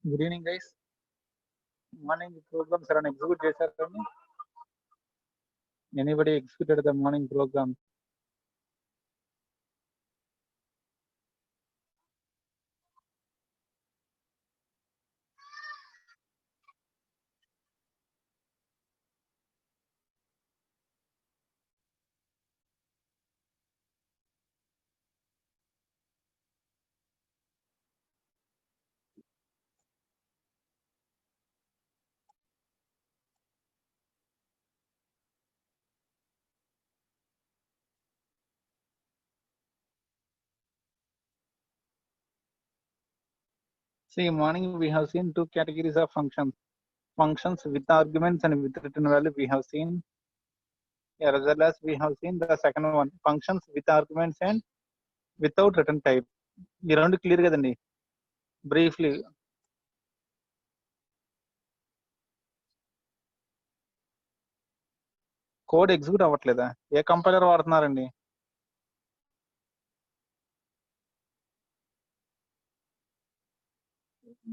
Good evening, guys. Morning programs are execute చేశారండి. Anybody executed the morning program? See, morning we have seen two categories of functions. Functions with arguments and with written value we have seen. As well as we have seen the second one, functions with arguments and without written type. ఈ రెండు clear కదండి. Briefly code execute అవ్వట్లేదా? ఏ compiler వాడుతున్నారండి?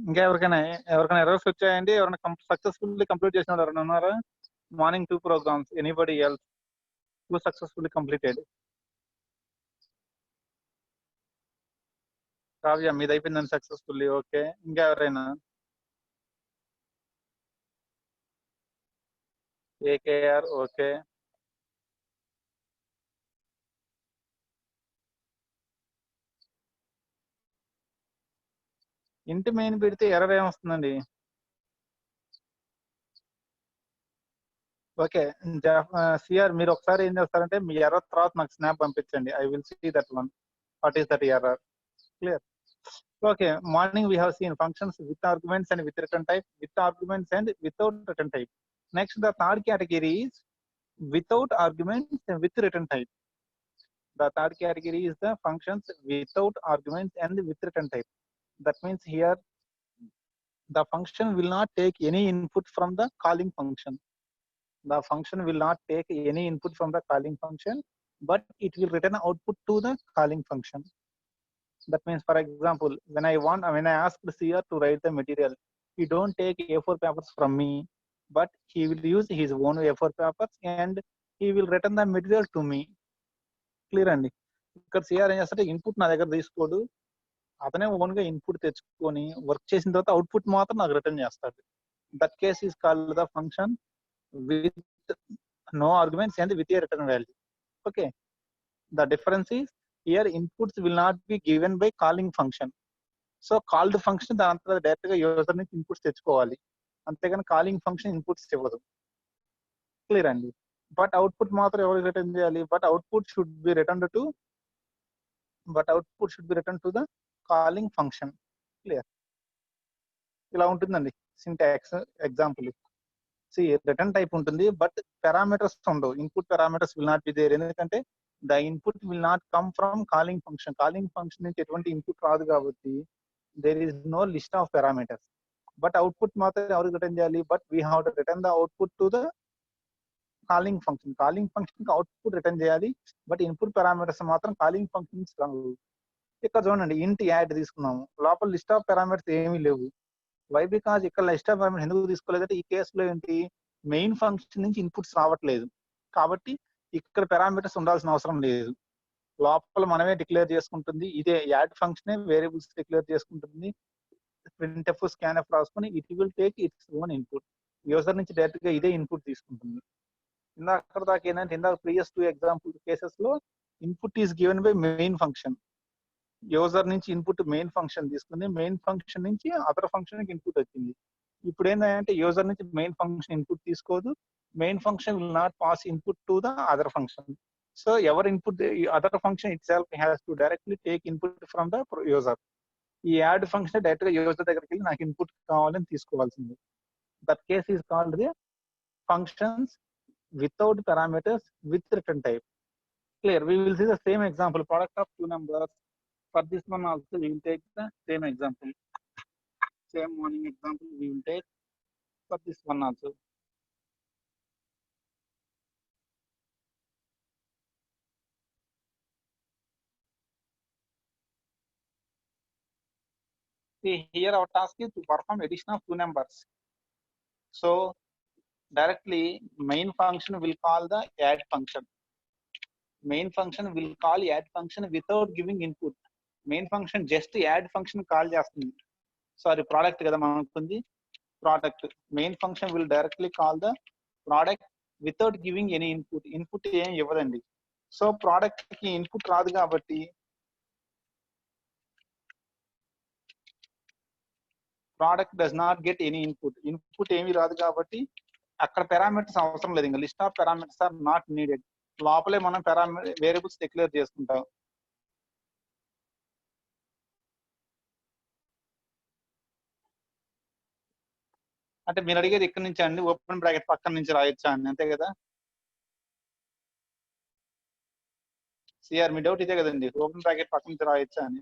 ఇంకా ఎవరికైనా errors వచ్చాయండి? ఎవరైనా సక్సెస్ఫుల్లీ కంప్లీట్ చేసిన వాళ్ళు ఎవరైనా ఉన్నారా? Morning 2 programs. Anybody else who successfully completed? Kavya మీది అయిపోయిందని సక్సెస్ఫుల్లీ. ఓకే, ఇంకా ఎవరైనా? AKR okay. ఇంటి మెయిన్ పెడితే ఎర్రర్ ఏమొస్తుందండి? ఓకే, సిఆర్ మీరు ఒకసారి ఏం చేస్తారంటే మీ ఎర్రర్ తర్వాత నాకు స్నాప్ పంపించండి. I will see that one. What is that error? Clear. Okay, morning we have seen functions with arguments and with return type, with arguments and without return type. Next the third category is without arguments and with return type. The third category is the functions without arguments and with return type. That means here the function will not take any input from the calling function. The function will not take any input from the calling function, but it will return output to the calling function. That means, for example, when I ask the CR to write the material, he don't take A4 papers from me, but he will use his own A4 papers and he will return the material to me. Clear అండి. ఇక్కడ CR ఏం చేస్తారంటే input నా దగ్గర తీసుకోడు, అతనే own గా input తెచ్చుకొని వర్క్ చేసిన తర్వాత అవుట్పుట్ మాత్రం నాకు రిటర్న్ చేస్తాడు. That case is called the function with no arguments and with a return value. Okay, the difference is here inputs will not be given by calling function. So called function దాంట్లో direct గా user నుంచి inputs తెచ్చుకోవాలి, అంతేగాని calling function inputs ఇవ్వదు. Clear అండి. But output మాత్రం ఎవరికి return చేయాలి? But output should be return to the calling function. Clear. ఇలా ఉంటుందండి సింటాక్స్. ఎగ్జాంపుల్ రిటర్న్ టైప్ ఉంటుంది, బట్ పారామీటర్స్ ఉండవు. Input parameters will not be there. ఎందుకంటే the input will not come from calling function. Calling function నుంచి ఎటువంటి input రాదు కాబట్టి there is no list of parameters. But output మాత్రం ఎవరికి return చేయాలి? But we have to return the output to the calling function. Calling function output return చేయాలి, but input parameters మాత్రం calling functions రావు. ఇక్కడ చూడండి, ఇంటి యాడ్ తీసుకున్నాము, లోపల లిస్ట్ ఆఫ్ పారామీటర్స్ ఏమీ లేవు. వై? బికాజ్ ఇక్కడ లిస్ట్ ఆఫ్ పారామీటర్స్ ఎందుకు తీసుకోలేదంటే ఈ కేసులో ఏంటి, మెయిన్ ఫంక్షన్ నుంచి ఇన్పుట్స్ రావట్లేదు కాబట్టి ఇక్కడ పారామీటర్స్ ఉండాల్సిన అవసరం లేదు. లోపల మనమే డిక్లేర్ చేసుకుంటుంది. ఇదే యాడ్ ఫంక్షనే వేరియబుల్స్ డిక్లేర్ చేసుకుంటుంది. ప్రింట్ఎఫ్ స్కాన్ఎఫ్ రాసుకొని it will take its own input. User నుంచి డైరెక్ట్ గా ఇదే ఇన్పుట్ తీసుకుంటుంది. ఇందాక దాకా ఏంటంటే ప్రీవియస్ 2 ఎగ్జాంపుల్ కేసెస్ లో input is given by main function. User నుంచి ఇన్పుట్ మెయిన్ ఫంక్షన్ తీసుకుంది, మెయిన్ ఫంక్షన్ నుంచి అదర్ ఫంక్షన్ ఇన్పుట్ వచ్చింది. ఇప్పుడు ఏంటంటే యూజర్ నుంచి మెయిన్ ఫంక్షన్ ఇన్పుట్ తీసుకోదు, main function will not pass input to the other function. So ever input other function it self has to directly take input from the user. ఈ add function direct గా user దగ్గరికి వెళ్ళి నాకు input కావాలని తీసుకోవాల్సింది. That case is called the functions without parameters with return type. Clear. We will see the same example, product of two numbers. For this one also we will take the same example, same morning example we will take for this one also. here our task is to perform addition of two numbers. So directly main function will call the add function. Main function will call add function without giving input. Main function just add function call చేస్తుంది. Sorry, product కదా మనకుంది product. Main function will directly call the product without giving any input. Input ఏం ఇవ్వదండి. So product కి input రాదు కాబట్టి product does not get any input. Input ఏమి రాదు కాబట్టి అక్కడ పారామీటర్స్ అవసరం లేదు. ఇంకా list of parameters are not needed. లోపలే మనం వేరియబుల్స్ డిక్లేర్ చేసుకుంటాం. అంటే మీరు అడిగేది ఇక్కడ నుంచి అండి, ఓపెన్ బ్రాకెట్ పక్కన నుంచి రాయొచ్చా అండి, అంతే కదా? సిఆర్ మీ డౌట్ ఇదే కదండి, ఓపెన్ బ్రాకెట్ పక్కన నుంచి రాయొచ్చా అని.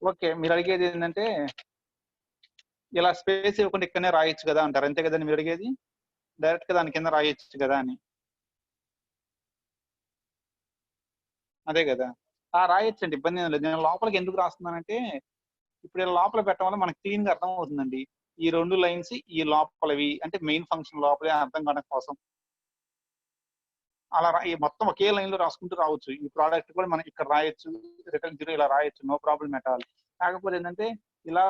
ఓకే, మీరు అడిగేది ఏంటంటే ఇలా స్పేస్ ఇవ్వకుండా ఇక్కడనే రాయొచ్చు కదా అంటారు, అంతే కదండి మీరు అడిగేది? డైరెక్ట్ గా దాని కింద రాయొచ్చు కదా అని. అదే కదా, రాయొచ్చండి, ఇబ్బంది ఏం లేదు. నేను లోపలికి ఎందుకు రాస్తున్నానంటే ఇప్పుడు ఇలా లోపల పెట్టడం వల్ల మనకి క్లీన్ గా అర్థం అవుతుందండి. ఈ రెండు లైన్స్ ఈ లోపలవి అంటే మెయిన్ ఫంక్షన్ లోపలే అర్థం కావడం కోసం అలా మొత్తం ఒకే లైన్ లో రాసుకుంటూ రావచ్చు. ఈ ప్రోడక్ట్ కూడా మనం ఇక్కడ రాయొచ్చు, రిటర్న్ జీరో ఇలా రాయొచ్చు, నో ప్రాబ్లం ఎట్ ఆల్. కాకపోతే ఏంటంటే ఇలా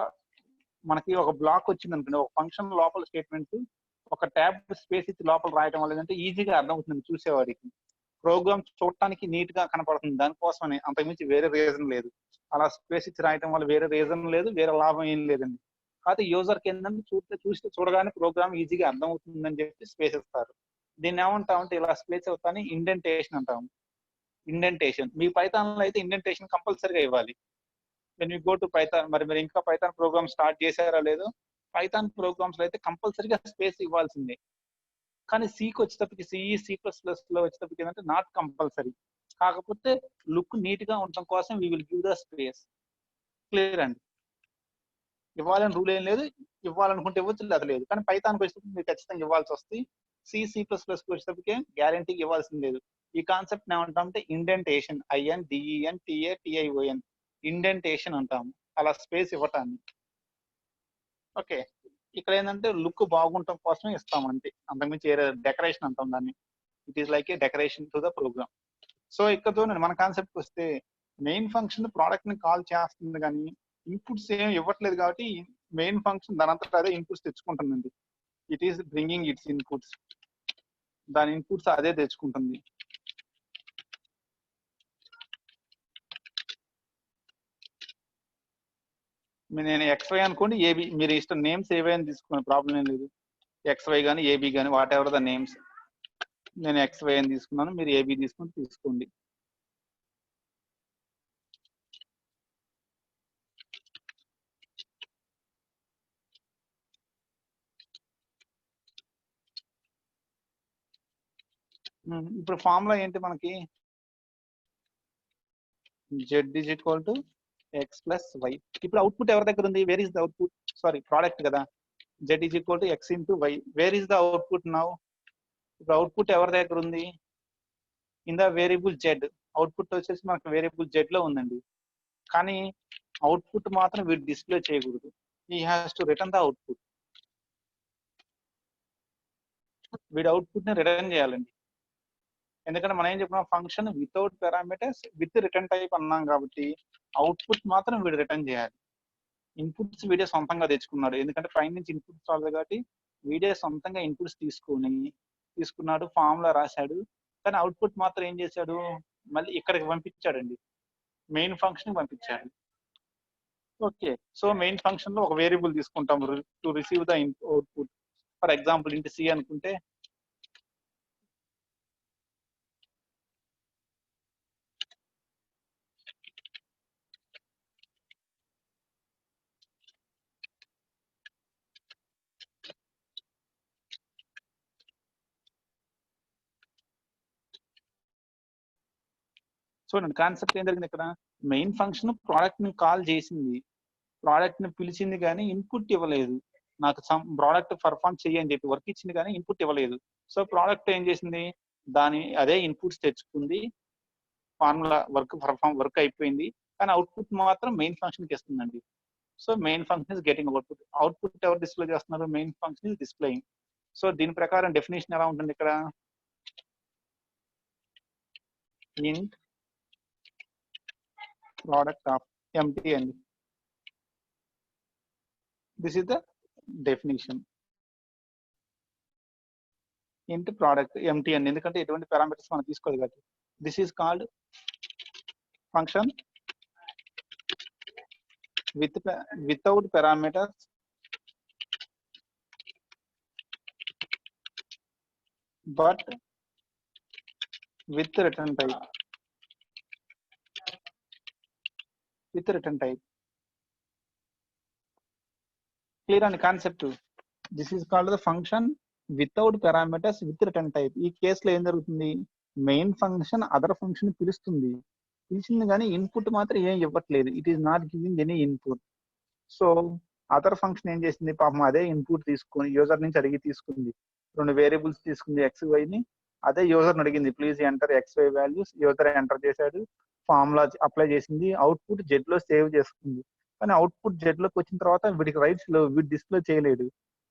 మనకి ఒక బ్లాక్ వచ్చింది అనుకోండి, ఒక ఫంక్షన్ లోపల స్టేట్మెంట్ ఒక ట్యాబ్ స్పేస్ ఇచ్చి లోపల రాయడం వల్ల ఏంటంటే ఈజీగా అర్థం అవుతుంది చూసేవాడికి, ప్రోగ్రామ్ చూడటానికి నీట్ గా కనపడుతుంది. దానికోసమని, అంతకుమించి వేరే రీజన్ లేదు. అలా స్పేస్ ఇచ్చి రాయటం వల్ల వేరే రీజన్ లేదు, వేరే లాభం ఏం లేదండి. కాకపోతే యూజర్కి ఏంటంటే చూడగానే ప్రోగ్రామ్ ఈజీగా అర్థం అవుతుందని చెప్పి స్పేస్ ఇస్తారు. దీన్ని ఏమంటామంటే ఇలా స్పేస్ అవుతాని ఇండెంటేషన్ అంటాము. ఇండెంటేషన్ మీ పైథాన్ లో అయితే ఇండెంటేషన్ కంపల్సరీగా ఇవ్వాలి. When you go to Python, మరి మీరు ఇంకా పైథాన్ ప్రోగ్రామ్ స్టార్ట్ చేశారా లేదో, పైథాన్ ప్రోగ్రామ్స్ లో అయితే కంపల్సరీగా స్పేస్ ఇవ్వాల్సిందే. కానీ సికి వచ్చేటప్పటికి C++ లో వచ్చేటప్పటికి ఏంటంటే నాట్ కంపల్సరీ. కాకపోతే లుక్ నీట్ గా ఉండటం కోసం we will give the space. Clear అండి? ఇవ్వాలని రూల్ ఏం లేదు, ఇవ్వాలనుకుంటే ఇవ్వచ్చు, లేదా లేదు. కానీ పైథాన్కి వచ్చేటప్పుడు మీరు ఖచ్చితంగా ఇవ్వాల్సి వస్తుంది. C++ వచ్చేటప్పటికే గ్యారంటీకి ఇవ్వాల్సింది లేదు. ఈ కాన్సెప్ట్ ఏమంటామంటే ఇండెంటేషన్, INDENTATION, ఇండెంటేషన్ అంటాము, అలా స్పేస్ ఇవ్వటాన్ని. ఓకే, ఇక్కడ ఏంటంటే లుక్ బాగుండటం కోసమే ఇస్తాం అంతే, అంతకుమించి డెకరేషన్ అంటాం దాన్ని. It is like a decoration to the program. So ఇక్కడ మన కాన్సెప్ట్ వస్తే మెయిన్ ఫంక్షన్ ప్రోడక్ట్ ని కాల్ చేస్తుంది కానీ ఇన్పుట్స్ ఏం ఇవ్వట్లేదు కాబట్టి మెయిన్ ఫంక్షన్ దానంతటా అదే ఇన్పుట్స్ తెచ్చుకుంటుందండి. It is bringing its inputs, దాని ఇన్పుట్స్ అదే తెచ్చుకుంటుంది. నేను XY అనుకోండి, ఏబి, మీరు ఇష్టం నేమ్స్ ఏవైనా తీసుకోండి, ప్రాబ్లం ఏం లేదు. XY కానీ ఏబి కానీ వాట్ ఎవర్ ద నేమ్స్. నేను XY అని తీసుకున్నాను, మీరు ఏబి తీసుకొని తీసుకోండి. ఇప్పుడు ఫార్ములా ఏంటి మనకి? Z is equal to X plus Y. ఇప్పుడు అవుట్పుట్ ఎవరి దగ్గర ఉంది? Where is the output? Sorry, product కదా. Z is equal to X into Y. Where is the output now? ఇప్పుడు అవుట్పుట్ ఎవరి దగ్గర ఉంది? In the variable Z. Output వచ్చేసి మనకు వేరియబుల్ Z లో ఉందండి. కానీ అవుట్పుట్ మాత్రం వీడు డిస్ప్లే చేయకూడదు. He has to return the output. వీడు అవుట్పుట్ ని రిటర్న్ చేయాలండి. ఎందుకంటే మనం ఏం చెప్పినాం, function without parameters with return type అన్నాం కాబట్టి అవుట్పుట్ మాత్రం వీడు రిటర్న్ చేయాలి. ఇన్పుట్స్ వీడే సొంతంగా తెచ్చుకున్నాడు, ఎందుకంటే పై నుంచి ఇన్పుట్స్ రాలేదు కాబట్టి వీడే సొంతంగా ఇన్పుట్స్ తీసుకున్నాడు, ఫార్ములా రాశాడు. కానీ అవుట్పుట్ మాత్రం ఏం చేశాడు, మళ్ళీ ఇక్కడికి పంపించాడండి, మెయిన్ ఫంక్షన్ పంపించాడు. ఓకే, సో మెయిన్ ఫంక్షన్ లో ఒక వేరియబుల్ తీసుకుంటాం to receive the output. For example ఇంటి C అనుకుంటే చూడండి కాన్సెప్ట్ ఏం జరిగింది ఇక్కడ. మెయిన్ ఫంక్షన్ ప్రోడక్ట్ ని కాల్ చేసింది, ప్రోడక్ట్ ని పిలిచింది కానీ ఇన్పుట్ ఇవ్వలేదు. నాకు సమ్ ప్రోడక్ట్ పర్ఫామ్ చెయ్యి అని చెప్పి వర్క్ ఇచ్చింది కానీ ఇన్పుట్ ఇవ్వలేదు. సో ప్రోడక్ట్ ఏం చేసింది, దాని అదే ఇన్పుట్స్ తెచ్చుకుంది, ఫార్ములా వర్క్ అయిపోయింది, కానీ అవుట్పుట్ మాత్రం మెయిన్ ఫంక్షన్కి ఇస్తుందండి. So main function is getting output ఎవరు డిస్ప్లే చేస్తున్నారు, main function is displaying. So దీని ప్రకారం డెఫినేషన్ ఎలా ఉంటుంది ఇక్కడ, ఇంట్ ప్రోడక్ట్ ఆఫ్ ఎంటీ అండి. This is the definition. Int product empty అండి, ఎందుకంటే ఎటువంటి పారామీటర్స్ మనం తీసుకోవాలి కాబట్టి. This is called function without parameters but with return type. Clear on the concept. This is called the function without parameters with return type. ఈ కేసులో ఏం జరుగుతుంది, మెయిన్ ఫంక్షన్ అదర్ ఫంక్షన్ పిలుస్తుంది కానీ ఇన్పుట్ మాత్రం ఏం ఇవ్వట్లేదు. It is not giving any input. So other function ఏం చేసింది, పాపం అదే ఇన్పుట్ తీసుకొని యూజర్ నుంచి అడిగి తీసుకుంది, 2 వేరియబుల్స్ తీసుకుంది ఎక్స్ వైని. అదే యూజర్ అడిగింది, please enter X Y values. User enter చేశాడు, ఫార్ములా అప్లై చేసింది, అవుట్పుట్ జెడ్ లో సేవ్ చేసుకుంది. కానీ అవుట్పుట్ జెడ్ లోకి వచ్చిన తర్వాత వీడికి రైట్స్ లో వీడు డిస్ప్లే చేయలేడు,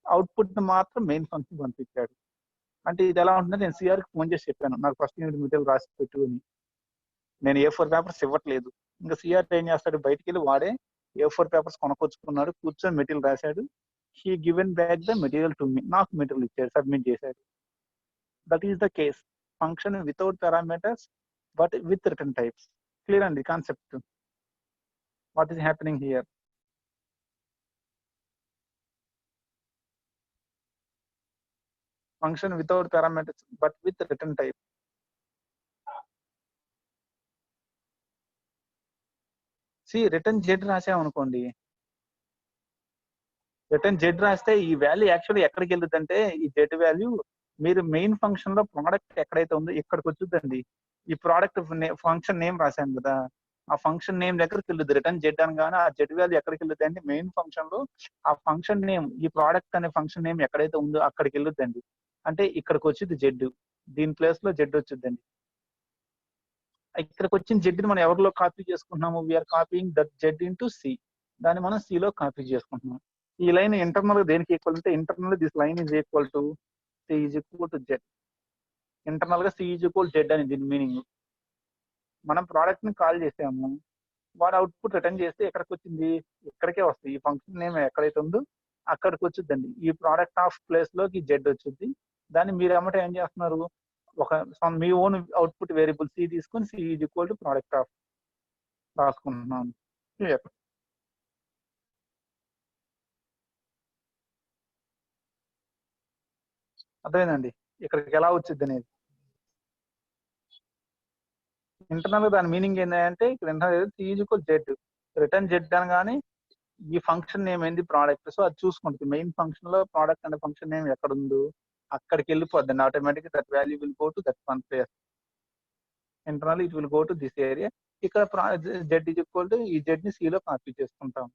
అవుట్పుట్ మాత్రం మెయిన్ ఫంక్షన్ పంపించాడు. అంటే ఇది ఎలా ఉంటుందంటే, నేను సిఆర్కి ఫోన్ చేసి చెప్పాను, నాకు ఫస్ట్ యూనిట్ మెటీరియల్ రాసి పెట్టుకుని, నేను A4 పేపర్స్ ఇవ్వట్లేదు. ఇంకా సిఆర్ ఏం చేస్తాడు, బయటికి వెళ్ళి వాడే A4 పేపర్స్ కొనుక్కొచ్చుకున్నాడు, కూర్చొని మెటీరియల్ రాశాడు. He given back the material to me, నాకు మెటీరియల్ ఇచ్చాడు, సబ్మిట్ చేశాడు. That is the case, function without parameters but with return types. Clear అండి concept, what is happening here. Function without parameters but with return type. Return z రాసామనుకోండి, return z రాస్తే ఈ value actually ఎక్కడికి వెళ్ళుద్ది అంటే, ఈ z value మీరు main function లో ప్రోడక్ట్ ఎక్కడైతే ఉందో ఇక్కడికి వచ్చుద్దండి. ఈ ప్రోడక్ట్ ఫంక్షన్ నేమ్ రాశాను కదా, ఆ ఫంక్షన్ నేమ్ దగ్గరికి వెళ్ళుద్ది. రిటర్న్ జెడ్ అనగానే ఆ జెడ్ వాల్యూ ఎక్కడికి వెళ్ళుద్ది అంటే, మెయిన్ ఫంక్షన్ లో ఆ ఫంక్షన్ నేమ్, ఈ ప్రోడక్ట్ అనే ఫంక్షన్ నేమ్ ఎక్కడైతే ఉందో అక్కడికి వెళ్ళుద్దండి. అంటే ఇక్కడికి వచ్చింది జెడ్, దీని ప్లేస్ లో జెడ్ వచ్చిందండి. ఇక్కడికి వచ్చిన జెడ్ ని మనం ఎవరిలో కాపీ చేసుకుంటున్నాము, we are copying that Z into C. దాన్ని మనం సి లో కాపీ చేసుకుంటున్నాం. ఈ లైన్ ఇంటర్నల్ గా దేనికి ఈక్వల్ అంటే, internal this line is equal to C is equal to Z. Internal గా సి ఈజ్ ఈక్వల్ జెడ్ అని దీని మీనింగ్. మనం ప్రోడక్ట్ ని కాల్ చేసాము, వాడు అవుట్పుట్ రిటర్న్ చేస్తే ఎక్కడికి వచ్చింది, ఇక్కడికే వస్తుంది. ఈ ఫంక్షన్ నేమ్ ఎక్కడైతే ఉందో అక్కడికి వచ్చిందండి. ఈ ప్రోడక్ట్ ఆఫ్ ప్లేస్ లోకి జెడ్ వచ్చింది. దాన్ని మీరు ఏమంటే ఏం చేస్తున్నారు, ఒక మీ ఓన్ అవుట్పుట్ వేరియబుల్ సి తీసుకొని c is equal to product of రాసుకుంటున్నాను. క్లియర్. అదేనండి ఇక్కడికి ఎలా వచ్చింది అనేది. ఇంటర్నల్ దాని మీనింగ్ ఏంటంటే, ఇక్కడ internal C is equal Z, return Z అనగానే ఈ ఫంక్షన్ నేమ్ ఏంది ప్రోడక్ట్. సో అది చూసుకుంటుంది, మెయిన్ ఫంక్షన్ లో ప్రోడక్ట్ అనే ఫంక్షన్ నేమ్ ఎక్కడ ఉందో అక్కడికి వెళ్ళిపోద్ది. Automatic that value will go to that one place. Internal it will go to this area. ఇక్కడ జెడ్ ఈజ్ ఈక్వల్ టు ఈ జెడ్ ని సి లో కాపీ చేసుకుంటాం.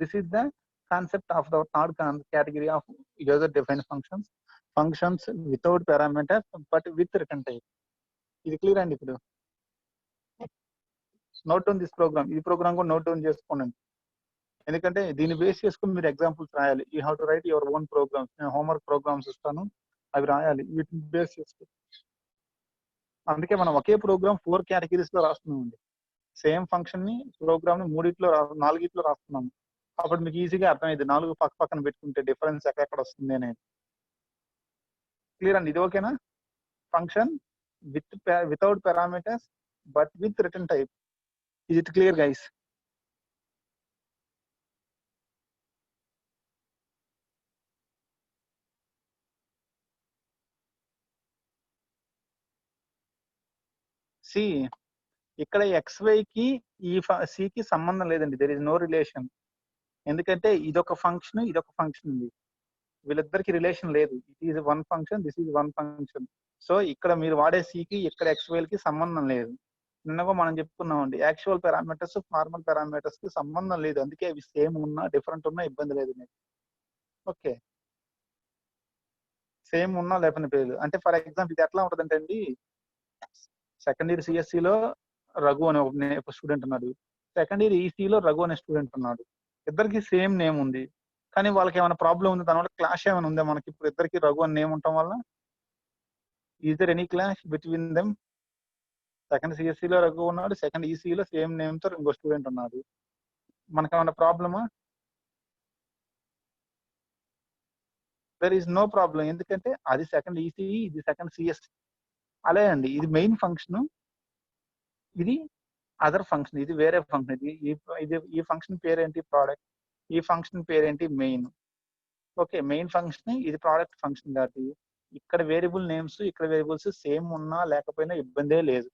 This is the concept of the third category of user define functions, functions without parameters but with return type. ఇది clear అండి. ఇప్పుడు note down this program, ఈ program కూడా note down చేసుకోండి, ఎందుకంటే దీన్ని బేస్ చేసుకుని మీరు ఎగ్జాంపుల్స్ రాయాలి. You have to write your own programs. నేను హోంవర్క్ ప్రోగ్రామ్స్ ఇస్తాను, అవి రాయాలి వీటిని బేస్ చేసుకుని. అందుకే మనం ఒకే ప్రోగ్రామ్ 4 కేటగిరీస్ లో రాస్తున్నామండి. సేమ్ ఫంక్షన్ ని ప్రోగ్రామ్ ని 4 రాస్తున్నాము. అప్పుడు మీకు ఈజీగా అర్థమైంది, 4 పక్క పక్కన పెట్టుకుంటే డిఫరెన్స్ ఎక్కడ వస్తుంది అనేది. క్లియర్ అండి, ఇది ఓకేనా. Function without parameters but with return type. Is it clear guys? C ఇక్కడ XY కి ఈ సి కి సంబంధం లేదండి, దెర్ ఇస్ నో రిలేషన్. ఎందుకంటే ఇదొక ఫంక్షన్, ఇదొక ఫంక్షన్ ఉంది, వీళ్ళిద్దరికి రిలేషన్ లేదు. It is one function, this is one function. So ఇక్కడ మీరు వాడే సి కి ఇక్కడ XY కి సంబంధం లేదు. నిన్నగా మనం చెప్పుకున్నామండి, యాక్చువల్ పారామీటర్స్ ఫార్మల్ పారామీటర్స్ కి సంబంధం లేదు. అందుకే అవి సేమ్ ఉన్నా డిఫరెంట్ ఉన్నా ఇబ్బంది లేదు మీకు. ఓకే, సేమ్ ఉన్నా లేకపోయినా పేర్లు అంటే ఫర్ ఎగ్జాంపుల్ ఇది ఎట్లా ఉంటుందంటే అండి, సెకండ్ ఇయర్ సిఎస్సిలో రఘు అనే ఒక స్టూడెంట్ ఉన్నాడు, సెకండ్ ఇయర్ ఈసీలో రఘు అనే స్టూడెంట్ ఉన్నాడు. ఇద్దరికి సేమ్ నేమ్ ఉంది, కానీ వాళ్ళకి ఏమైనా ప్రాబ్లం ఉంది, దానివల్ల క్లాష్ ఏమైనా ఉందా మనకి? ఇప్పుడు ఇద్దరికి రఘు అని నేమ్ ఉండటం వల్ల is there any clash between them? Second సిఎస్సిలో రఘు ఉన్నాడు, సెకండ్ ఈసీలో సేమ్ నేమ్ తో ఇంకో స్టూడెంట్ ఉన్నాడు, మనకి ఏమైనా ప్రాబ్లమా? There is no problem. ఎందుకంటే అది సెకండ్ ఈసీఈ, ఇది సెకండ్ సిఎస్. అలే అండి, ఇది మెయిన్ ఫంక్షన్, ఇది అదర్ ఫంక్షన్, ఇది వేరే ఫంక్షన్. ఇది ఈ ఫంక్షన్ పేరేంటి? ప్రోడక్ట్. ఈ ఫంక్షన్ పేరేంటి? మెయిన్. ఓకే, మెయిన్ ఫంక్షన్, ఇది ప్రోడక్ట్ ఫంక్షన్ కాబట్టి ఇక్కడ వేరియబుల్ నేమ్స్, ఇక్కడ వేరియబుల్స్ సేమ్ ఉన్నా లేకపోయినా ఇబ్బందే లేదు.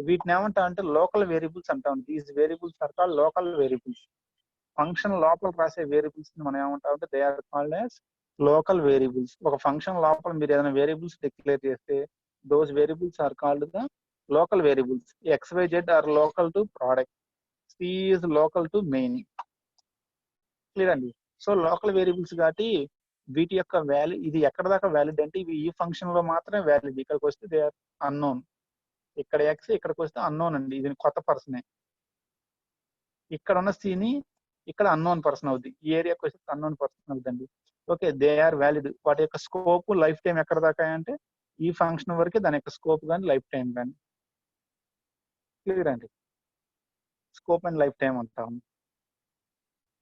వీటిని ఏమంటా అంటే లోకల్ వేరియబుల్స్ అంటాం. These variables are called local variables. Function లోపల రాసే వేరియబుల్స్ మనం ఏమంటాం అంటే they are called as local variables. ఒక ఫంక్షన్ లోపల మీరు ఏదైనా వేరియబుల్స్ డిక్లేర్ చేస్తే those variables are called the local variables. XYZ are local to product, C is local to main. Clear అండి? సో లోకల్ వేరియబుల్స్ కాబట్టి వీటి యొక్క వాల్యూ ఇది ఎక్కడ దాకా వ్యాలిడ్ అంటే ఇవి ఈ ఫంక్షన్ లో మాత్రమే వ్యాలిడ్. ఇక్కడికి వస్తే దే ఆర్ అన్నోన్. ఇక్కడ ఎక్స్, ఇక్కడికి వస్తే అన్నోన్ అండి, ఇది కొత్త పర్సనే. ఇక్కడ ఉన్న సిని ఇక్కడ అన్నోన్ పర్సన్ అవుద్ది, ఈ ఏరియాకి వస్తే అన్నోన్ పర్సన్ అవుతుందండి. Okay, they are valid. వాటి యొక్క స్కోప్ లైఫ్ టైం ఎక్కడ దాకా అంటే ఈ ఫంక్షన్ వరకే దాని యొక్క స్కోప్ కానీ లైఫ్ టైం కానీ. క్లియర్ అండి? స్కోప్ అండ్ లైఫ్ టైం అంటాం.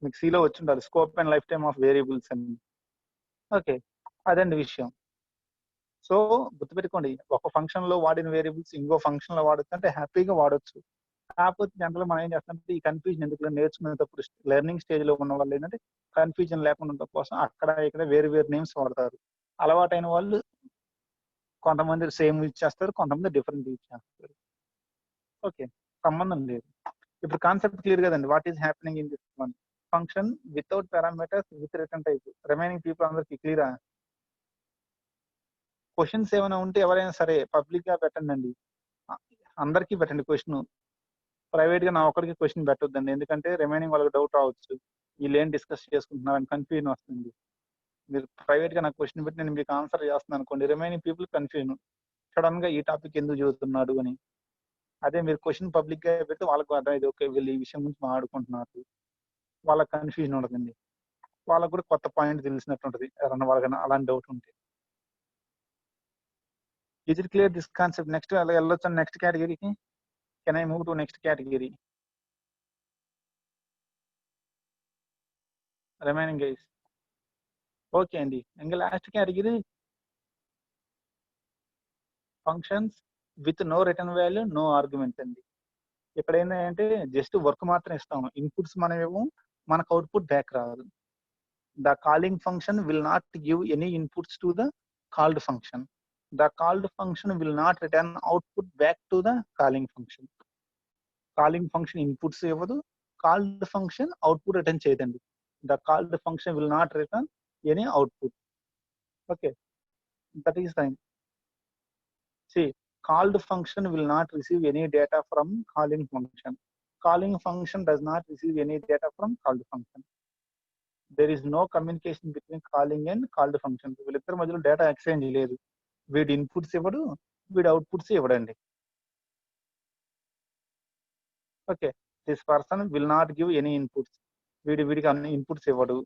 మీకు సిలో వచ్చి ఉండాలి scope and life time of variables అని. ఓకే, అదండి విషయం. సో గుర్తుపెట్టుకోండి, ఒక ఫంక్షన్ లో వాడిన వేరియబుల్స్ ఇంకో ఫంక్షన్ లో వాడచ్చు అంటే హ్యాపీగా వాడచ్చు. కాకపోతే జనరల్ మనం ఏం చేస్తామంటే ఈ కన్ఫ్యూజన్ ఎందుకు నేర్చుకునేటప్పుడు లెర్నింగ్ స్టేజ్ లో ఉన్న వాళ్ళు ఏంటంటే కన్ఫ్యూజన్ లేకుండా ఉండడం కోసం అక్కడ ఇక్కడ వేరు వేరు నేమ్స్ వాడతారు. అలవాటైన వాళ్ళు కొంతమంది సేమ్ యూజ్ చేస్తారు, కొంతమంది డిఫరెంట్ యూజ్ చేస్తారు. ఓకే, సంబంధం లేదు. ఇప్పుడు కాన్సెప్ట్ క్లియర్ కదండి, what is happening in this one function without parameters with return type. Remaining people అందరికి క్లియరా? క్వశ్చన్స్ ఏమైనా ఉంటే ఎవరైనా సరే పబ్లిక్ గా పెట్టండి అండి, అందరికీ పెట్టండి క్వశ్చన్. ప్రైవేట్ గా నా ఒక్కడికి క్వశ్చన్ పెట్టొద్దండి, ఎందుకంటే రిమైనింగ్ వాళ్ళకి డౌట్ రావచ్చు, వీళ్ళు ఏం డిస్కస్ చేసుకుంటున్నారని కన్ఫ్యూజన్ వస్తుంది. మీరు ప్రైవేట్ గా నాకు క్వశ్చన్ పెట్టి నేను మీకు ఆన్సర్ చేస్తున్నాను అనుకోండి, రిమైనింగ్ పీపుల్ కన్ఫ్యూజన్, సడన్ గా ఈ టాపిక్ ఎందుకు చదువుతున్నాడు అని. అదే మీరు క్వశ్చన్ పబ్లిక్ గా పెడితే వాళ్ళకు అర్థమైంది, ఓకే వీళ్ళు ఈ విషయం గురించి మాట్లాడుకుంటున్నారు, వాళ్ళకి కన్ఫ్యూజన్ ఉండదండి, వాళ్ళకు కూడా కొత్త పాయింట్ తెలిసినట్టు ఉంటుంది ఎవరన్నా వాళ్ళకన్నా అలాంటి డౌట్ ఉంటే. Is it clear this concept? Next అలా వెళ్ళొచ్చు నెక్స్ట్ కేటగిరీకి. Can I move to next category? Remaining guys okay అండి. ఇంకా last category functions with no return value no argument అండి. ఇక్కడ ఏంటంటే జస్ట్ వర్క్ మాత్రం ఇస్తాము, ఇన్పుట్స్ మనమేమో మనకు అవుట్పుట్ బ్యాక్ రాదు. The calling function will not give any inputs to the called function. The called function will not return output back to the calling function. Calling function inputs ఇవ్వదు, called function output return చేయదండి. The called function will not return any output. Okay, that is the see called function will not receive any data from calling function. Calling function does not receive any data from called function. There is no communication between calling and called function. వీళ్ళిద్దరి మధ్యలో data exchange లేదు, వీడి inputs ఇవ్వడు, వీడి outputs ఇవ్వడండి. Okay, this person will not give any inputs, వీడికి అన్ని inputs ఇవ్వడు.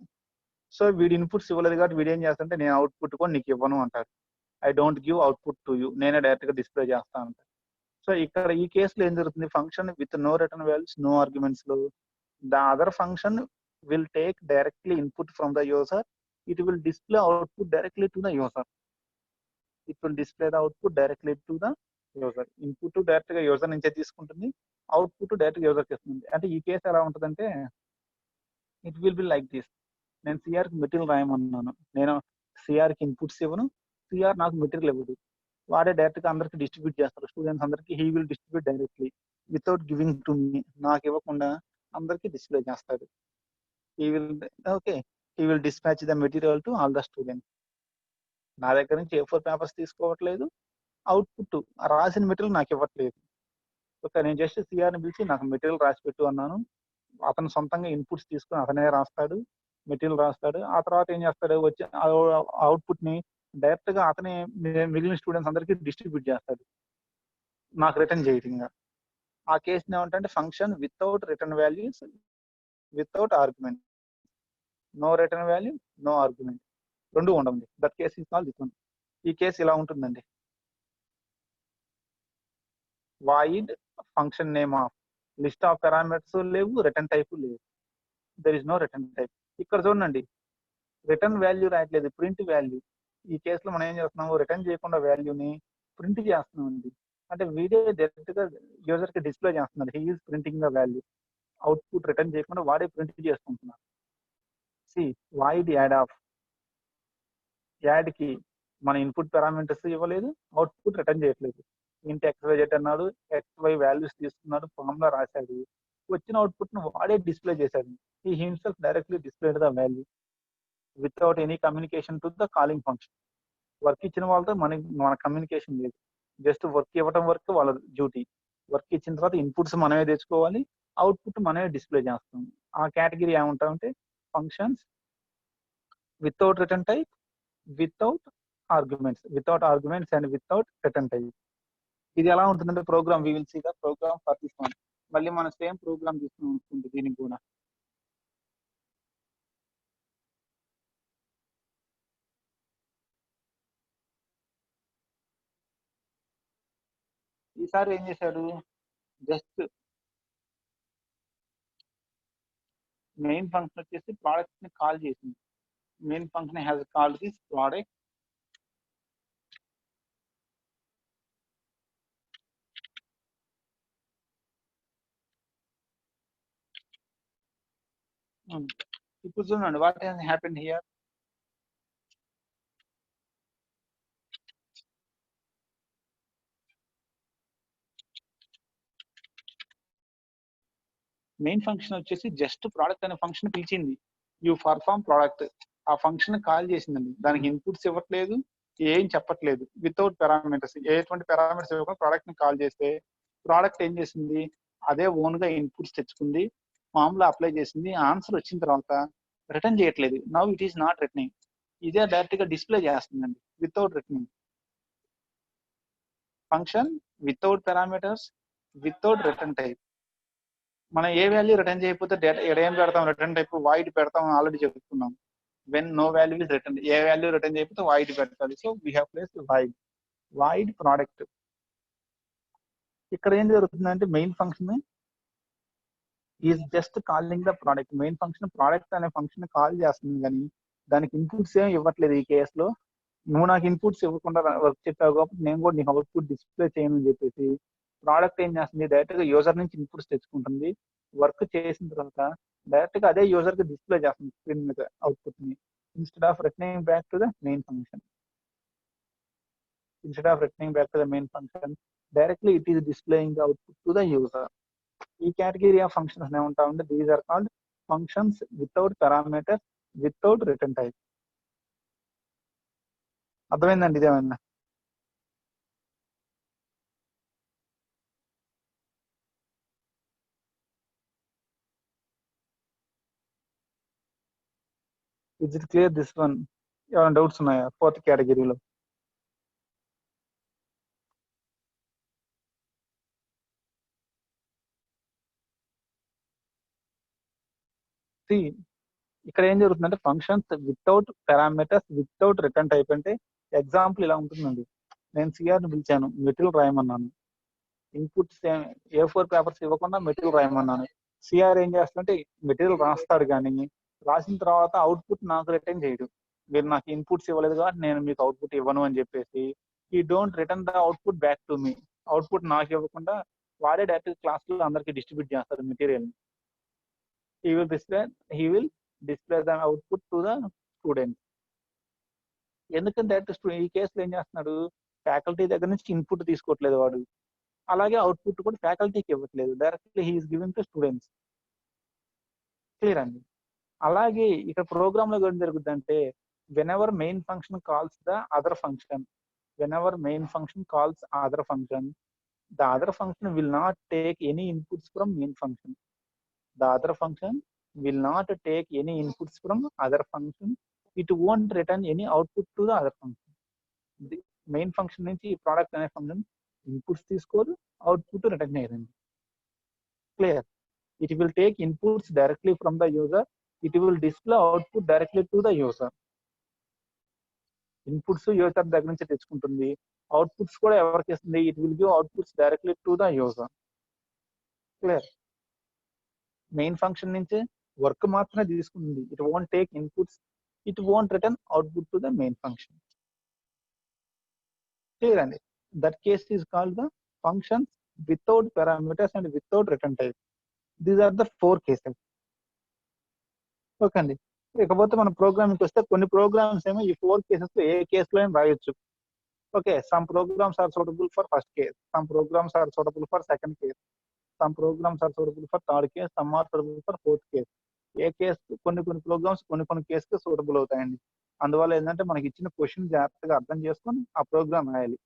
సో వీడి ఇన్పుట్స్ ఇవ్వలేదు కాబట్టి వీడు ఏం చేస్తాడంటే నేను అవుట్పుట్ కూడా నీకు ఇవ్వను అంటారు. I don't give output to you, నేనే డైరెక్ట్ గా డిస్ప్లే చేస్తా అంటారు. సో ఇక్కడ ఈ కేసులో ఏం జరుగుతుంది, function with no return values no arguments లో the other function will take directly input from the user, it will display output directly to the user. It will display the output directly to the user. Input direct గా user నుంచే తీసుకుంటుంది, output direct గా user ఇస్తుంది. అంటే ఈ case ఎలా ఉంటుందంటే it will be like this. నేను సిఆర్ కి మెటీరియల్ రాయమన్నాను, నేను సిఆర్ కి ఇన్పుట్స్ ఇవ్వను, సిఆర్ నాకు మెటీరియల్ ఇవ్వదు, వాడే డైరెక్ట్ గా అందరికి డిస్ట్రిబ్యూట్ చేస్తారు, స్టూడెంట్స్ అందరికి he will distribute directly without giving to me, నాకు ఇవ్వకుండా అందరికి డిస్ప్లే చేస్తాడు. He will okay, he will dispatch the material to all the students. నా దగ్గర నుంచి A4 పేపర్స్ తీసుకోవట్లేదు, అవుట్పుట్ రాసిన మెటీరియల్ నాకు ఇవ్వట్లేదు. ఓకే, నేను జస్ట్ సిఆర్ని పిలిచి నాకు మెటీరియల్ రాసి పెట్టు అన్నాను. అతను సొంతంగా ఇన్పుట్స్ తీసుకుని అతనే రాస్తాడు, మెటీరియల్ రాస్తాడు. ఆ తర్వాత ఏం చేస్తాడు, వచ్చే అవుట్పుట్ ని డైరెక్ట్ గా అతనే మిగిలిన స్టూడెంట్స్ అందరికీ డిస్ట్రిబ్యూట్ చేస్తాడు, నాకు రిటర్న్ చేయటంగా. ఆ కేసుని ఏమంటే function without return values, without argument, no return value, no argument, రెండు ఉండవు. That case is called this one. ఈ కేసు ఇలా ఉంటుందండి. Void function name of list of parameters లేవు, రిటర్న్ టైప్ లేవు, there is no return type. ఇక్కడ చూడండి, return value రాయట్లేదు, ప్రింట్ వాల్యూ. ఈ కేసులో మనం ఏం చేస్తున్నాము, రిటర్న్ చేయకుండా వాల్యూని ప్రింట్ చేస్తున్నాం అండి. అంటే వీడియో డైరెక్ట్ గా యూజర్ కి డిస్ప్లే చేస్తున్నాడు, he is printing the value. Output return చేయకుండా వాడే ప్రింట్ చేసుకుంటున్నాడు. See void add of, add కి మన ఇన్పుట్ పారామీటర్స్ ఇవ్వలేదు, అవుట్పుట్ రిటర్న్ చేయట్లేదు. ఇంటి XYZ అన్నాడు, XY వాల్యూస్ తీసుకున్నాడు, ఫార్ములా రాశాడు, వచ్చిన అవుట్పుట్ ను వాడే డిస్ప్లే చేశాడు. He himself directly displayed the value without any communication to the calling function. Work ఇచ్చిన వాళ్ళతో మన కమ్యూనికేషన్ లేదు, జస్ట్ వర్క్ ఇవ్వడం వరకు వాళ్ళ డ్యూటీ. వర్క్ ఇచ్చిన తర్వాత ఇన్పుట్స్ మనమే తెచ్చుకోవాలి, అవుట్పుట్ మనమే డిస్ప్లే చేస్తాం. ఆ కేటగిరీ ఏమంటామంటే functions without return type, without arguments and without return type. ఇది ఎలా ఉంటుందంటే program, we will see the program for this one. మళ్ళీ మన సేమ్ ప్రోగ్రామ్ తీసుకుని ఉంటుంది దీనికి కూడా. ఈసారి ఏం చేశాడు, జస్ట్ మెయిన్ ఫంక్షన్ వచ్చేసి ప్రోడక్ట్ ని కాల్ చేసింది. Main function has called this product. ఇప్పుడు చూడండి, what has happened here. Main function వచ్చేసి జస్ట్ ప్రోడక్ట్ అనే ఫంక్షన్ పిలిచింది, యూ పర్ఫామ్ ప్రోడక్ట్. ఆ ఫంక్షన్ కాల్ చేసిందండి, దానికి ఇన్పుట్స్ ఇవ్వట్లేదు, ఏం చెప్పట్లేదు, వితౌట్ పారామీటర్స్, ఎటువంటి పారామీటర్స్ ఇవ్వకుండా ప్రోడక్ట్ ని కాల్ చేస్తే ప్రోడక్ట్ ఏం చేసింది, అదే ఓన్ గా ఇన్పుట్స్ తెచ్చుకుంది, ఫార్ములా అప్లై చేసింది, ఆన్సర్ వచ్చిన తర్వాత రిటర్న్ చేయట్లేదు. Now it is not returning, ఇదే డైరెక్ట్ గా డిస్ప్లే చేస్తుందండి without returning. Function without parameters, without return type. మనం ఏ వాల్యూ రిటర్న్ చేయకపోతే డేటా ఏం పెడతాం, రిటర్న్ టైప్ వాయిడ్ పెడతాం, ఆల్రెడీ చెప్పుకున్నాం. When no value is return, ఏ వాల్యూ రిటర్న్ చేయకపోతే వాయిడ్ పెట్టాలి. So we have placed void product. ఇక్కడ ఏం జరుగుతుందంటే main function is just calling the product. Main function product అనే ఫంక్షన్ కాల్ చేస్తుంది, కానీ దానికి ఇన్పుట్స్ ఏం ఇవ్వట్లేదు. ఈ కేసులో నువ్వు నాకు ఇన్పుట్స్ ఇవ్వకుండా వర్క్ చెప్పావు కాబట్టి నేను కూడా నీకు అవుట్పుట్ డిస్ప్లే చేయను చెప్పేసి ప్రోడక్ట్ ఏం చేస్తుంది, డైరెక్ట్ గా యూజర్ నుంచి ఇన్పుట్స్ తెచ్చుకుంటుంది, వర్క్ చేసిన తర్వాత డైరెక్ట్ గా అదే యూజర్ కి డిస్ప్లే చేస్తుంది స్క్రీన్ మీద అవుట్పుట్ ని, instead of returning back to the main function. Directly it is displaying the output to the user. ఈ కేటగిరీ ఆఫ్ ఫంక్షన్స్ ఏమంటా ఉంటే these are called functions without parameter, without return type. అర్థమైందండి ఇదేమన్నా? Is it clear this one? ఏమైనా doubts ఉన్నాయా fourth కేటగిరీలో? ఇక్కడ ఏం జరుగుతుందంటే functions without parameters, without return type అంటే ఎగ్జాంపుల్ ఇలా ఉంటుందండి. నేను సిఆర్ ని పిలిచాను, మెటీరియల్ రాయమన్నాను, ఇన్పుట్స్ A4 పేపర్స్ ఇవ్వకుండా మెటీరియల్ రాయమన్నాను. సిఆర్ ఏం చేస్తుంటే మెటీరియల్ రాస్తాడు, కానీ రాసిన తర్వాత అవుట్పుట్ నాకు రిటర్న్ చేయడు. మీరు నాకు ఇన్పుట్స్ ఇవ్వలేదు కాబట్టి నేను మీకు అవుట్పుట్ ఇవ్వను అని చెప్పేసి ఈ don't return the output back to me. Output నాకు ఇవ్వకుండా వాడే డైరెక్ట్ క్లాస్ లో అందరికి డిస్ట్రిబ్యూట్ చేస్తాడు material. he will display the output to the student. ఎందుకంటే ఈ కేసులో ఏం చేస్తున్నాడు, ఫ్యాకల్టీ దగ్గర నుంచి ఇన్పుట్ తీసుకోవట్లేదు వాడు, అలాగే అవుట్పుట్ కూడా ఫ్యాకల్టీకి ఇవ్వట్లేదు, directly he is giving to students. Clear అండి? అలాగే ఇక్కడ ప్రోగ్రామ్ లో ఏం జరుగుతుంది అంటే whenever main function calls the other function, The other function will not take any inputs from main function. The other function will not take any inputs from other function. It won't return any output to the other function. The main function నుంచి ఈ product అనే function inputs తీసుకోదు, output return చేయదండి. Clear? It will take inputs directly from the user. It will display output directly to the user. Inputs user దగ్గర నుంచి తెచ్చుకుంటుంది, outputs కూడా ఎవరికి ఇస్తుంది? It will give outputs directly to the user. Clear? Main function నుంచి work మాత్రమే తీసుకుంటుంది. It won't take inputs. It won't return output to the main function. Clear అండి? That case is called the functions without parameters and without return type. These are the 4 cases. Okay అండి. ఇకపోతే మన ప్రోగ్రామింగ్కి వస్తే కొన్ని programmes ఏమో ఈ 4 cases లో ఏ కేసులో అయినా రాయొచ్చు. Okay, some programs are suitable for first case, some programs are suitable for second case, some programs are suitable for third case, some are suitable for fourth case. ఏ కేసు కొన్ని programs కొన్ని కేసుకి suitable అవుతాయండి. అందువల్ల ఏంటంటే మనకి ఇచ్చిన question జాగ్రత్తగా అర్థం చేసుకొని ఆ ప్రోగ్రామ్ రాయాలి.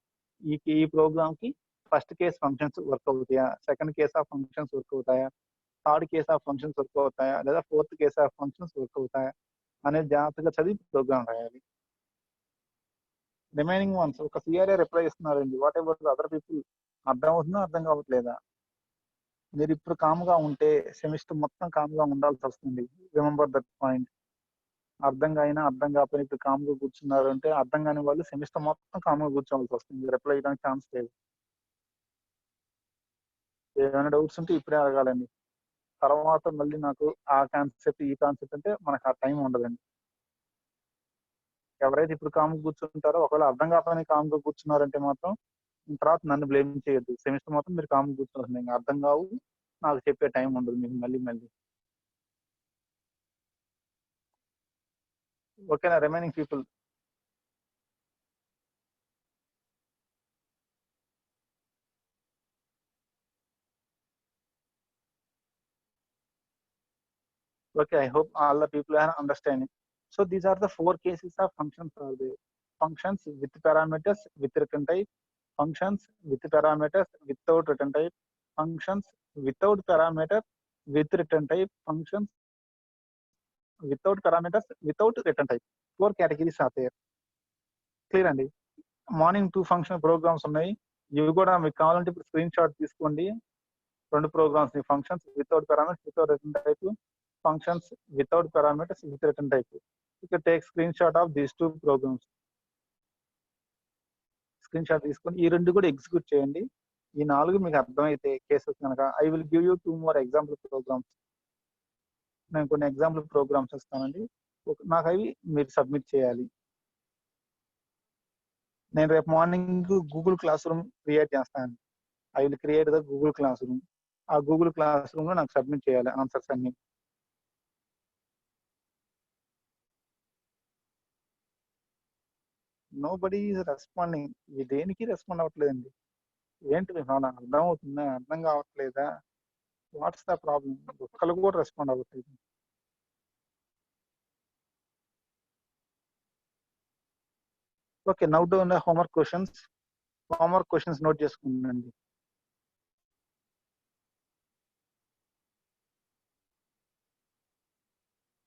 ఈ ప్రోగ్రామ్ కి ఫస్ట్ కేస్ ఫంక్షన్స్ వర్క్ అవుతాయా, second case of functions work అవుతాయా, third case of functions work అవుతాయా, లేదా fourth case of functions work అవుతాయా అనేది జాగ్రత్తగా చదివి ప్రోగ్రామ్ రాయాలి. రిమైనింగ్ వన్స్ ఒక సిఆర్ఏ రిప్లై ఇస్తున్నారండి, వాట్ ఎవర్ అదర్ పీపుల్ అర్థం అవుతుందో అర్థం కావట్లేదా? మీరు ఇప్పుడు కామ్గా ఉంటే సెమిస్టర్ మొత్తం కామ్గా ఉండాల్సి వస్తుంది. Remember that point. అర్థం కాకపోయినా ఇప్పుడు కామ్గా కూర్చున్నారు అంటే అర్థం కాని వాళ్ళు సెమిస్టర్ మొత్తం కామ్గా కూర్చోవాల్సి వస్తుంది. రిప్లై ఇవ్వడానికి ఛాన్స్ లేదు. ఏమైనా డౌట్స్ ఉంటే ఇప్పుడే అడగాలండి. తర్వాత మళ్ళీ నాకు ఆ కాన్సెప్ట్ ఈ కాన్సెప్ట్ అంటే మనకు ఆ టైం ఉండదండి. ఎవరైతే ఇప్పుడు కామ్గా కూర్చుంటారో ఒకవేళ అర్థం కాకపోయినా కామ్గా కూర్చున్నారంటే మాత్రం తర్వాత నన్ను బ్లేమ్ చేయొద్దు. సెమిస్టర్ మొత్తం మీరు కామ్గా కూర్చోవాల్సింది. ఇంకా అర్థం కావు, నాకు చెప్పే టైం ఉండదు మీకు మళ్ళీ. ఓకేనా remaining people? Okay, I hope all the people are understanding. So these are the 4 cases of functions are there. Functions with parameters with return type, functions with parameters without return type, functions without parameters with return type, functions without parameters without return type. 4 categories are there. Clear అండి? Morning 2 functional programmes ఉన్నాయి. ఇవి కూడా మీకు కావాలంటే ఇప్పుడు screen shot తీసుకోండి. 2 programs, functions without parameters without return type, functions without parameters with return type. You can take screenshot of these 2 programs. Screen shot తీసుకొని ఈ 2 కూడా ఎగ్జిక్యూట్ చేయండి. ఈ 4 మీకు అర్థమైతే కేసెస్ కనుక I will give you 2 more example programs. నేను కొన్ని ఎగ్జాంపుల్ ప్రోగ్రామ్స్ ఇస్తానండి. నాకు అవి మీరు సబ్మిట్ చేయాలి. నేను రేపు morning Google classroom create చేస్తాను. I will create the Google classroom. ఆ గూగుల్ క్లాస్ రూమ్ లో నాకు సబ్మిట్ చేయాలి ఆన్సర్స్ అన్ని. Nobody is responding. దేనికి రెస్పాండ్ అవ్వట్లేదండి. ఏంటి అర్థం అవుతుందా, అర్థం కావట్లేదా? What's the problem? ఒక్కళ్ళు కూడా రెస్పాండ్ అవ్వట్లేదు. Okay, now to homework questions. Homework questions note చేసుకుందండి.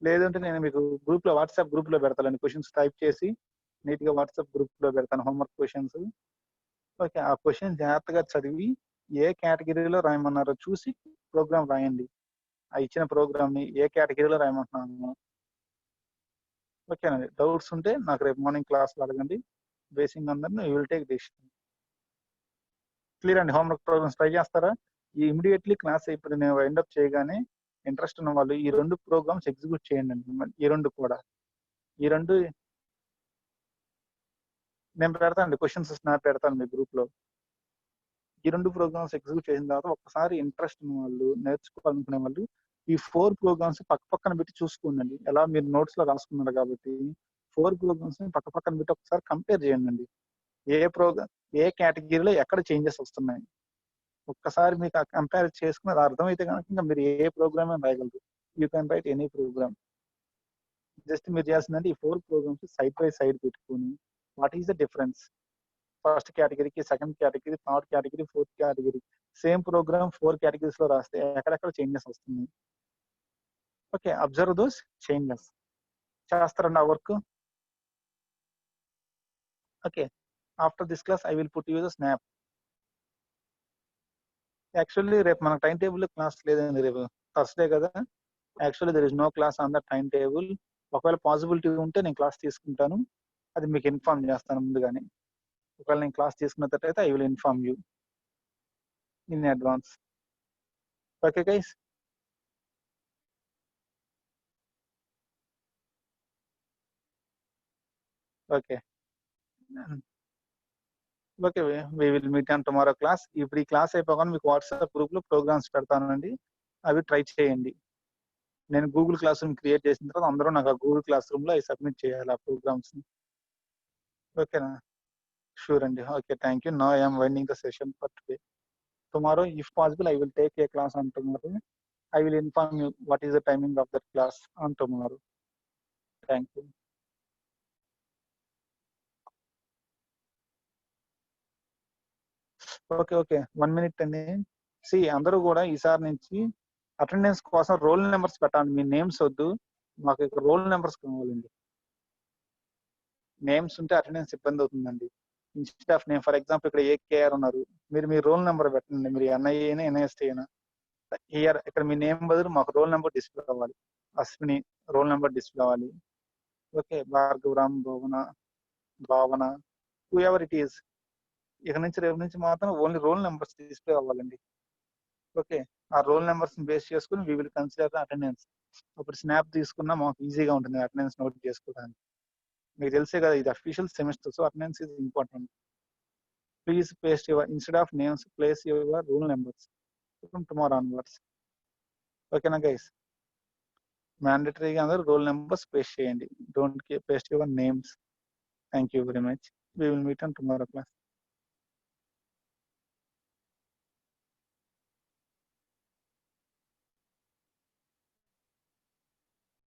లేదంటే నేను మీకు గ్రూప్ లో వాట్సాప్ గ్రూప్ లో పెడతానండి. క్వశ్చన్స్ టైప్ చేసి నీట్ గా వాట్సాప్ గ్రూప్ లో పెడతాను హోంవర్క్ క్వశ్చన్స్. ఓకే, ఆ క్వశ్చన్ జాగ్రత్తగా చదివి ఏ కేటగిరీలో రాయమన్నారో చూసి ప్రోగ్రామ్ రాయండి. ఆ ఇచ్చిన ప్రోగ్రామ్ ని ఏ కేటగిరీలో రాయమంటున్నాను. ఓకేనండి, డౌట్స్ ఉంటే నాకు రేపు మార్నింగ్ క్లాస్ లో అడగండి. బేసింగ్ అందరిని you will take decision. Clear అండి? హోంవర్క్ ప్రోగ్రామ్స్ ట్రై చేస్తారా? ఈ ఇమీడియట్లీ క్లాస్ ఇప్పుడు నేను వైండప్ చేయగానే ఇంట్రెస్ట్ ఉన్న వాళ్ళు ఈ 2 ప్రోగ్రామ్స్ ఎగ్జిక్యూట్ చేయండి అండి. ఈ 2 కూడా, ఈ 2 నేను పెడతానండి. క్వశ్చన్స్ స్నాప్ పెడతాను మీ గ్రూప్ లో. ఈ 2 ప్రోగ్రామ్స్ ఎగ్జిక్యూట్ చేసిన తర్వాత ఒక్కసారి ఇంట్రెస్ట్ ఉన్న వాళ్ళు, నేర్చుకోవాలనుకునే వాళ్ళు ఈ 4 ప్రోగ్రామ్స్ పక్కన పెట్టి చూసుకోండి. ఎలా మీరు నోట్స్ లో రాసుకున్నారు కాబట్టి 4 ప్రోగ్రామ్స్ పక్కన పెట్టి ఒకసారి కంపేర్ చేయండి. ఏ ప్రోగ్రామ్ ఏ కేటగిరీలో ఎక్కడ చేంజెస్ వస్తున్నాయి ఒక్కసారి మీకు కంపేర్ చేసుకుని అది అర్థమైతే కనుక ఇంకా మీరు ఏ ప్రోగ్రామ్ అని రాయగలరు. You can write any program. Just మీరు చేయాల్సిందంటే ఈ 4 ప్రోగ్రామ్స్ సైడ్ బై సైడ్ పెట్టుకొని what is the difference first కేటగిరీకి, second category, third category, fourth category same program 4 categories లో రాస్తే ఎక్కడెక్కడ చేంజెస్ వస్తుంది. Okay, observe those changes. చేస్తారండి ఆ work. Okay, after this class I will put you the snap. Actually రేపు మనకు time table class లేదండి, రేపు థర్స్డే కదా. Actually there is no class on the timetable. ఒకవేళ పాసిబిలిటీ ఉంటే నేను క్లాస్ తీసుకుంటాను, అది మీకు ఇన్ఫార్మ్ చేస్తాను ముందుగానే. ఒకవేళ నేను క్లాస్ తీసుకున్నట్టయితే I will inform you in advance. Okay guys. Okay okay, we will meet on tomorrow class. ఇప్పుడు ఈ క్లాస్ అయిపోగానే మీకు వాట్సాప్ గ్రూప్ లో ప్రోగ్రామ్స్ పెడతానండి, అవి ట్రై చేయండి. నేను గూగుల్ క్లాస్ రూమ్ క్రియేట్ చేసిన తర్వాత అందరూ నాకు ఆ గూగుల్ క్లాస్ రూమ్ లో అవి సబ్మిట్ చేయాలి ఆ ప్రోగ్రామ్స్. ఓకేనా? షూర్ అండి. Okay, thank you. Now I'm winding the session for today. Tomorrow, if possible, I will take a class on tomorrow. I will inform you what is the timing of that class on tomorrow. Thank you. Okay 1 minute అండి. అందరూ కూడా ఈసారి నుంచి attendance కోసం role numbers పెట్టండి. మీ names వద్దు, మాకు ఇక్కడ రోల్ నెంబర్స్ కావాలండి. నేమ్స్ ఉంటే అటెండెన్స్ ఇబ్బంది అవుతుందండి. Instead of name, for example ఇక్కడ ఏకేఆర్ ఉన్నారు, మీరు మీ రోల్ నెంబర్ పెట్టండి. మీరు ఎన్ఐ అయినా ఎన్ఐఎస్టీ అయినా ఇయర్, ఇక్కడ మీ నేమ్ బదులు మాకు రోల్ నెంబర్ డిస్ప్లే అవ్వాలి. అశ్విని రోల్ నెంబర్ డిస్ప్లే అవ్వాలి. ఓకే, భార్గవరామ్, భావన హూ ఎవర్ ఇట్ ఈస్, ఇక నుంచి రేపు నుంచి మాత్రం ఓన్లీ రోల్ నెంబర్స్ డిస్ప్లే అవ్వాలండి. ఓకే, ఆ రోల్ నెంబర్స్ బేస్ చేసుకుని వీ విల్ కన్సిడర్ అటెండెన్స్. అప్పుడు స్నాప్ తీసుకున్నా మాకు ఈజీగా ఉంటుంది అటెండెన్స్ నోట్ చేసుకోవడానికి. మీకు తెలిసే కదా ఇది official semester, so attendance is important. Please paste your, instead of names place your roll numbers from tomorrow onwards. ఓకేనా గైస్? మ్యాండేటరీగా అందరూ రోల్ నెంబర్స్ పేస్ట్ చేయండి. Don't paste your names. Thank you very much. We will meet on tomorrow class.